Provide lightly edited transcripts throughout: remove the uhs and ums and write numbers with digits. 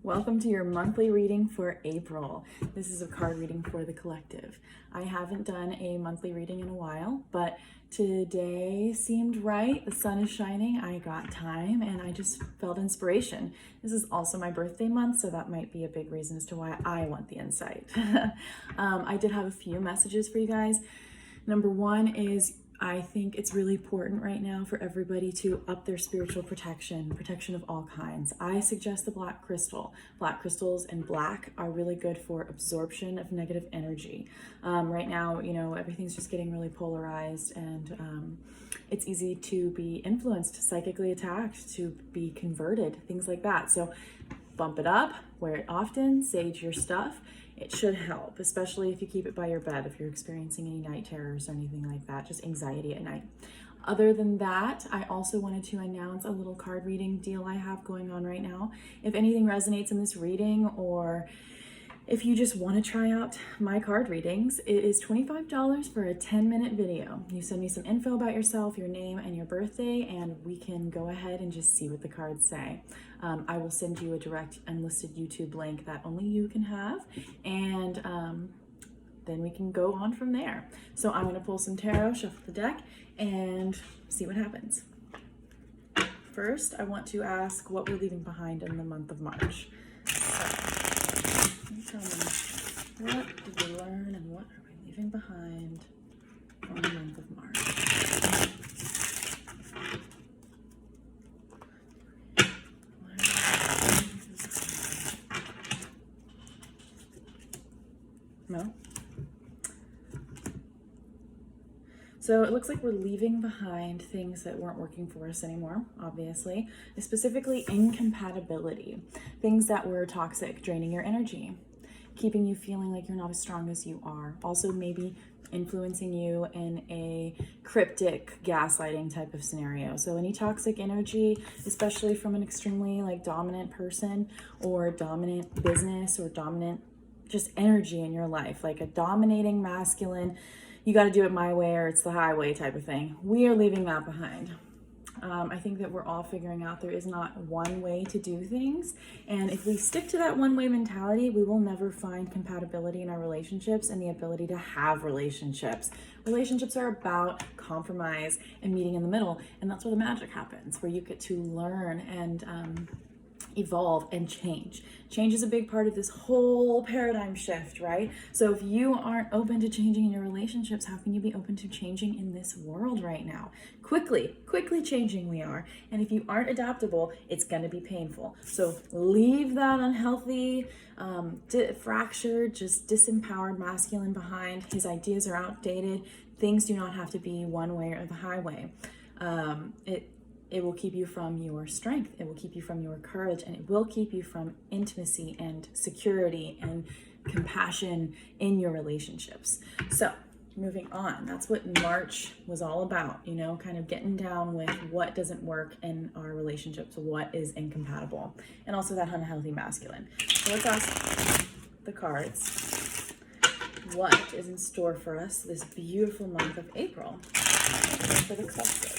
Welcome to your monthly reading for April. This is a card reading for the collective. I haven't done a monthly reading in a while, but today seemed right. The sun is shining, I got time, and I just felt inspiration. This is also my birthday month, so that might be a big reason as to why I want the insight. I did have a few messages for you guys. Number one is I think it's really important right now for everybody to up their spiritual protection of all kinds. I suggest the black crystal. Black crystals and black are really good for absorption of negative energy. Right now, everything's just getting really polarized, and it's easy to be influenced, psychically attacked, to be converted, things like that. So bump it up, wear it often, sage your stuff. It should help, especially if you keep it by your bed, if you're experiencing any night terrors or anything like that, just anxiety at night. Other than that, I also wanted to announce a little card reading deal I have going on right now. If anything resonates in this reading, or if you just want to try out my card readings, it is $25 for a 10-minute video. You send me some info about yourself, your name, and your birthday, and we can go ahead and just see what the cards say. I will send you a direct unlisted YouTube link that only you can have, and then we can go on from there. So I'm going to pull some tarot, shuffle the deck, and see what happens. First, I want to ask what we're leaving behind in the month of March. Tell me, what did we learn and what are we leaving behind for the month of March? No? So it looks like we're leaving behind things that weren't working for us anymore, obviously, specifically incompatibility, things that were toxic, draining your energy, keeping you feeling like you're not as strong as you are. Also maybe influencing you in a cryptic gaslighting type of scenario. So any toxic energy, especially from an extremely dominant person or dominant business or dominant just energy in your life, like a dominating masculine, you got to do it my way or it's the highway type of thing. We are leaving that behind. I think that we're all figuring out there is not one way to do things. And if we stick to that one-way mentality, we will never find compatibility in our relationships and the ability to have relationships. Relationships are about compromise and meeting in the middle. And that's where the magic happens, where you get to learn and evolve and change. Change is a big part of this whole paradigm shift, right? So if you aren't open to changing in your relationships, how can you be open to changing in this world right now? Quickly changing we are. And if you aren't adaptable, it's going to be painful. So leave that unhealthy, fractured, just disempowered masculine behind. His ideas are outdated. Things do not have to be one way or the highway. It will keep you from your strength. It will keep you from your courage, and it will keep you from intimacy and security and compassion in your relationships. So moving on, that's what March was all about, kind of getting down with what doesn't work in our relationships, what is incompatible, and also that unhealthy masculine. So let's ask the cards, what is in store for us this beautiful month of April for the collective?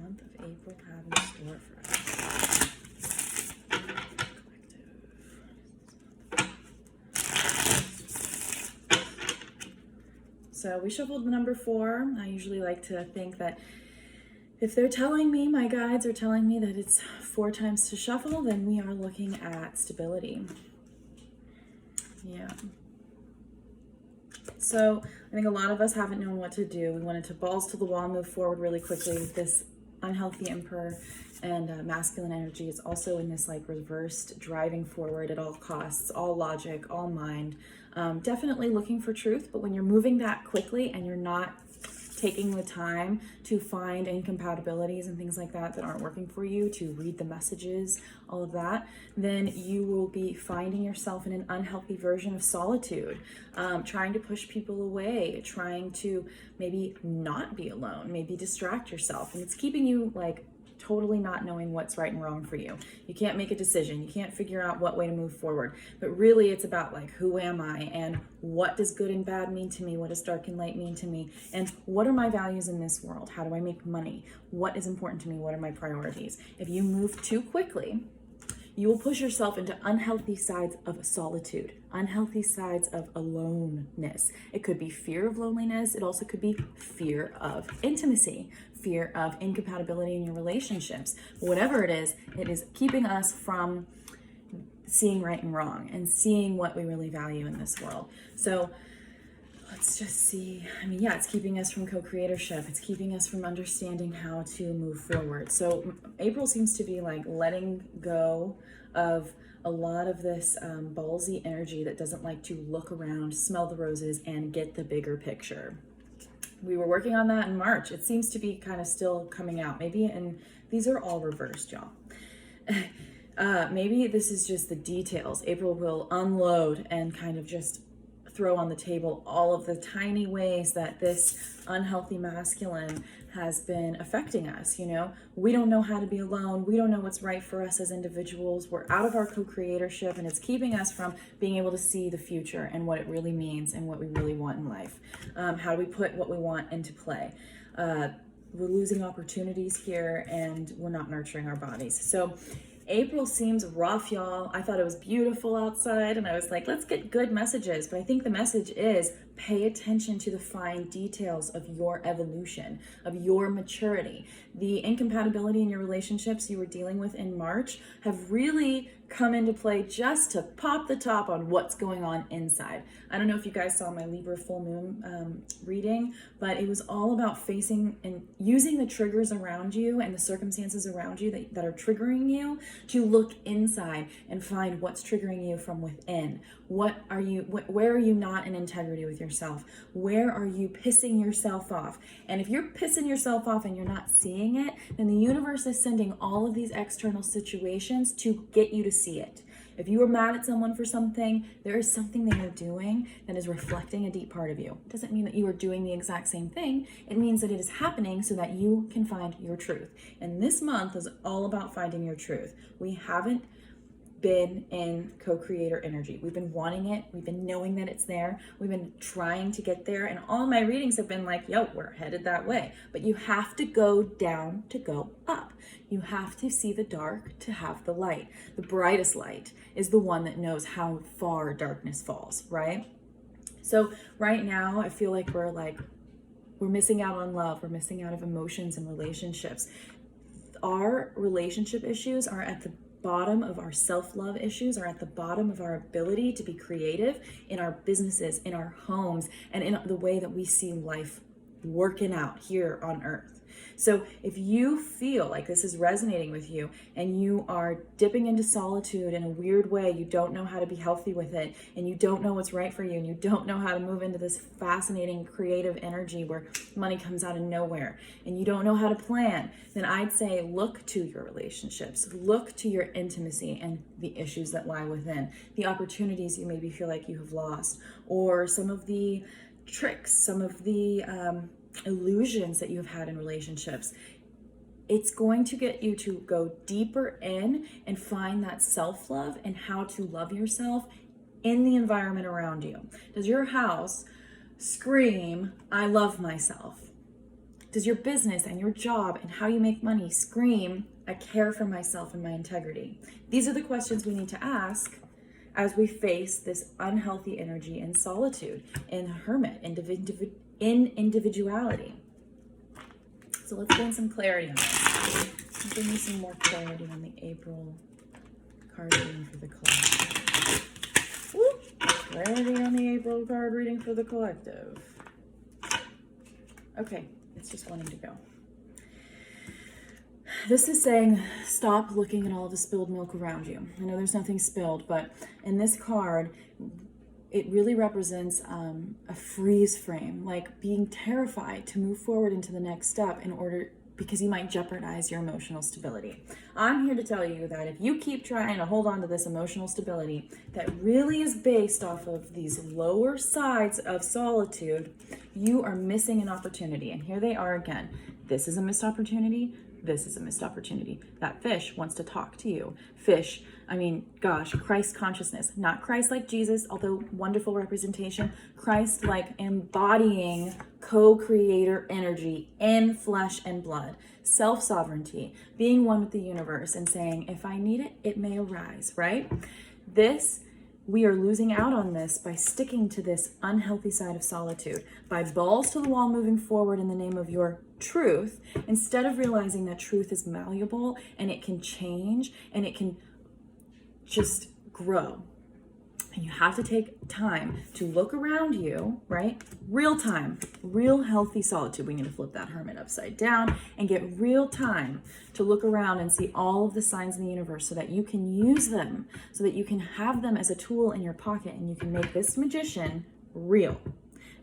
Month of April have in store for us. So we shuffled the number 4. I usually like to think that if they're telling me, my guides are telling me that it's 4 times to shuffle, then we are looking at stability. Yeah. So I think a lot of us haven't known what to do. We wanted to balls to the wall, move forward really quickly with this unhealthy emperor and masculine energy. It's also in this reversed driving forward at all costs, all logic, all mind, definitely looking for truth. But when you're moving that quickly and you're not taking the time to find incompatibilities and things like that aren't working for you, to read the messages, all of that, then you will be finding yourself in an unhealthy version of solitude, trying to push people away, trying to maybe not be alone, maybe distract yourself. And it's keeping you totally not knowing what's right and wrong for you. You can't make a decision. You can't figure out what way to move forward. But really it's about who am I, and what does good and bad mean to me? What does dark and light mean to me? And what are my values in this world? How do I make money? What is important to me? What are my priorities? If you move too quickly, You will push yourself into unhealthy sides of solitude, unhealthy sides of aloneness. It could be fear of loneliness. It also could be fear of intimacy, fear of incompatibility in your relationships. Whatever it is keeping us from seeing right and wrong and seeing what we really value in this world. So let's just see. I mean, yeah, it's keeping us from co-creatorship. It's keeping us from understanding how to move forward. So April seems to be like letting go of a lot of this ballsy energy that doesn't like to look around, smell the roses, and get the bigger picture. We were working on that in March. It seems to be kind of still coming out. Maybe, and these are all reversed, y'all. Maybe this is just the details. April will unload and kind of just throw on the table all of the tiny ways that this unhealthy masculine has been affecting us. You know, we don't know how to be alone. We don't know what's right for us as individuals. We're out of our co-creatorship, and it's keeping us from being able to see the future and what it really means and what we really want in life. How do we put what we want into play? We're losing opportunities here, and we're not nurturing our bodies. So April seems rough, y'all. I thought it was beautiful outside, and I was like, let's get good messages. But I think the message is pay attention to the fine details of your evolution, of your maturity. The incompatibility in your relationships you were dealing with in March have really come into play just to pop the top on what's going on inside. I don't know if you guys saw my Libra full moon reading, but it was all about facing and using the triggers around you and the circumstances around you that are triggering you to look inside and find what's triggering you from within. Where are you not in integrity with yourself? Where are you pissing yourself off? And if you're pissing yourself off and you're not seeing it, then the universe is sending all of these external situations to get you to see it. If you are mad at someone for something, there is something they are doing that is reflecting a deep part of you. It doesn't mean that you are doing the exact same thing. It means that it is happening so that you can find your truth. And this month is all about finding your truth. We haven't been in co-creator energy. We've been wanting it. We've been knowing that it's there. We've been trying to get there. And all my readings have been like, yo, we're headed that way. But you have to go down to go up. You have to see the dark to have the light. The brightest light is the one that knows how far darkness falls, right? So right now, I feel like we're missing out on love. We're missing out of emotions and relationships. Our relationship issues are at the bottom of our self-love issues, are at the bottom of our ability to be creative in our businesses, in our homes, and in the way that we see life working out here on earth. So if you feel like this is resonating with you and you are dipping into solitude in a weird way, you don't know how to be healthy with it, and you don't know what's right for you, and you don't know how to move into this fascinating creative energy where money comes out of nowhere, and you don't know how to plan, then I'd say look to your relationships, look to your intimacy and the issues that lie within, the opportunities you maybe feel like you have lost, or some of the tricks, some of the illusions that you've had in relationships. It's going to get you to go deeper in and find that self-love and how to love yourself in the environment around you. Does your house scream, I love myself? Does your business and your job and how you make money scream, I care for myself and my integrity? These are the questions we need to ask as we face this unhealthy energy in solitude, in hermit, in individuality. So let's gain some clarity on this. Give me some more clarity on the April card reading for the collective. Whoop. Clarity on the April card reading for the collective. Okay, it's just wanting to go. This is saying stop looking at all the spilled milk around you. I know there's nothing spilled, but in this card, it really represents a freeze frame, like being terrified to move forward into the next step because you might jeopardize your emotional stability. I'm here to tell you that if you keep trying to hold on to this emotional stability that really is based off of these lower sides of solitude, you are missing an opportunity. And here they are again. This is a missed opportunity. This is a missed opportunity. That fish wants to talk to you. Fish, Christ consciousness, not Christ like Jesus, although wonderful representation, Christ like embodying co-creator energy in flesh and blood, self-sovereignty, being one with the universe and saying, if I need it, it may arise, right? We are losing out on this by sticking to this unhealthy side of solitude, by balls to the wall moving forward in the name of your truth, instead of realizing that truth is malleable and it can change and it can just grow. And you have to take time to look around you, right? Real time, real healthy solitude. We need to flip that hermit upside down and get real time to look around and see all of the signs in the universe so that you can use them, so that you can have them as a tool in your pocket and you can make this magician real.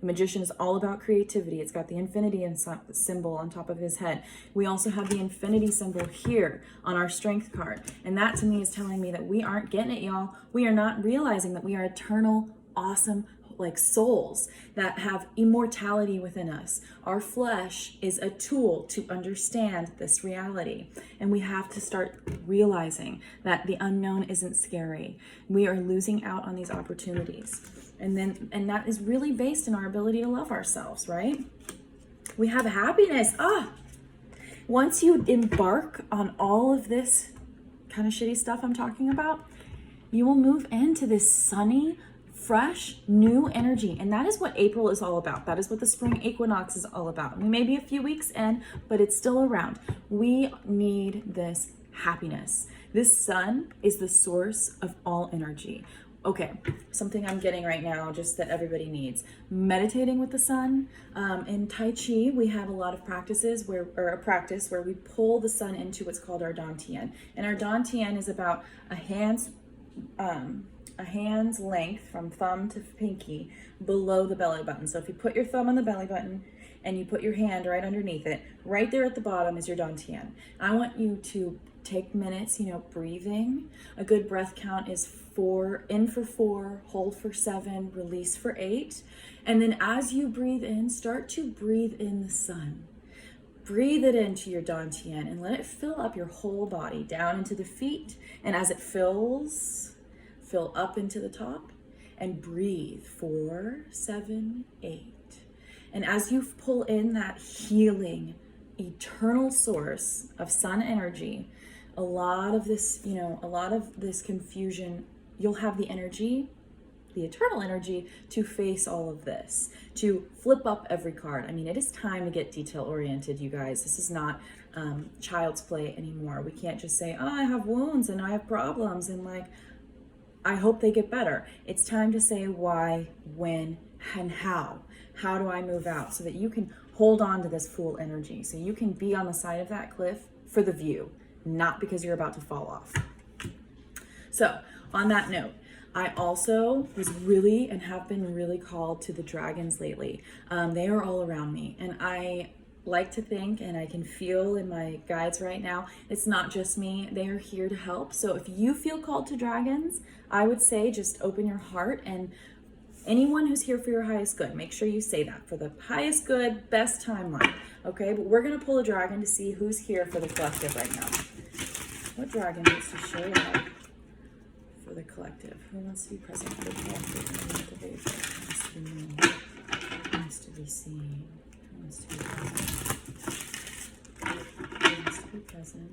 The magician is all about creativity. It's got the infinity symbol on top of his head. We also have the infinity symbol here on our strength card. And that to me is telling me that we aren't getting it, y'all. We are not realizing that we are eternal, awesome, like souls that have immortality within us. Our flesh is a tool to understand this reality. And we have to start realizing that the unknown isn't scary. We are losing out on these opportunities. And that is really based in our ability to love ourselves, right? We have happiness. Once you embark on all of this kind of shitty stuff I'm talking about, you will move into this sunny, fresh, new energy. And that is what April is all about. That is what the spring equinox is all about. We may be a few weeks in, but it's still around. We need this happiness. This sun is the source of all energy. Okay, something I'm getting right now, just that everybody needs. Meditating with the sun. In Tai Chi, we have a lot of practices a practice where we pull the sun into what's called our dantian. And our dantian is about a hand's length from thumb to pinky below the belly button. So if you put your thumb on the belly button and you put your hand right underneath it, right there at the bottom is your dantian. I want you to take minutes, breathing. A good breath count is 4, in for 4, hold for 7, release for 8. And then as you breathe in, start to breathe in the sun. Breathe it into your dantian and let it fill up your whole body, down into the feet. And as it fills, fill up into the top and breathe 4, 7, 8. And as you pull in that healing, eternal source of sun energy, a lot of this confusion, you'll have the energy, the eternal energy to face all of this, to flip up every card. I mean, it is time to get detail oriented, you guys. This is not child's play anymore. We can't just say, I have wounds and I have problems and I hope they get better. It's time to say why, when, and how. How do I move out so that you can hold on to this full energy, so you can be on the side of that cliff for the view, not because you're about to fall off. So on that note, I also was really and have been really called to the dragons lately. They are all around me, and I like to think, and I can feel in my guides right now, it's not just me. They are here to help. So if you feel called to dragons, I would say just open your heart, and anyone who's here for your highest good, make sure you say that for the highest good, best timeline. Okay, but we're gonna pull a dragon to see who's here for the collective right now. What dragon wants to show up for the collective? Who wants to be present for the collective? Who wants to be known? Who wants to be seen? Who wants to be present? Who wants to be present?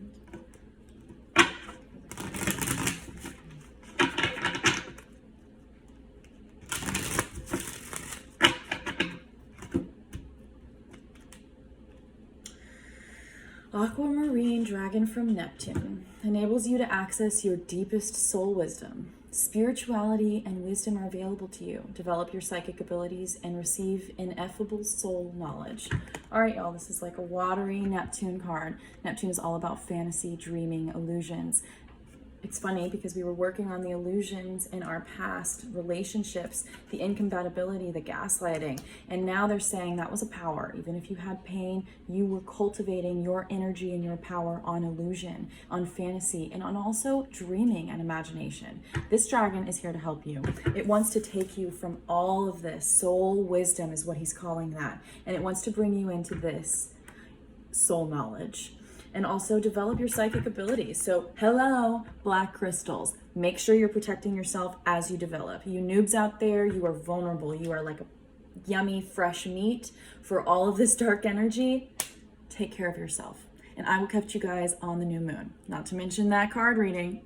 Aquamarine dragon from Neptune enables you to access your deepest soul wisdom. Spirituality and wisdom are available to you. Develop your psychic abilities and receive ineffable soul knowledge. All right, y'all, this is like a watery Neptune card. Neptune is all about fantasy, dreaming, illusions. It's funny because we were working on the illusions in our past relationships, the incompatibility, the gaslighting, and now they're saying that was a power. Even if you had pain, you were cultivating your energy and your power on illusion, on fantasy, and on also dreaming and imagination. This dragon is here to help you. It wants to take you from all of this. Soul wisdom is what he's calling that. And it wants to bring you into this soul knowledge. And also develop your psychic abilities. So hello, black crystals. Make sure you're protecting yourself as you develop. You noobs out there, you are vulnerable. You are like yummy, fresh meat for all of this dark energy, take care of yourself. And I will catch you guys on the new moon. Not to mention that card reading.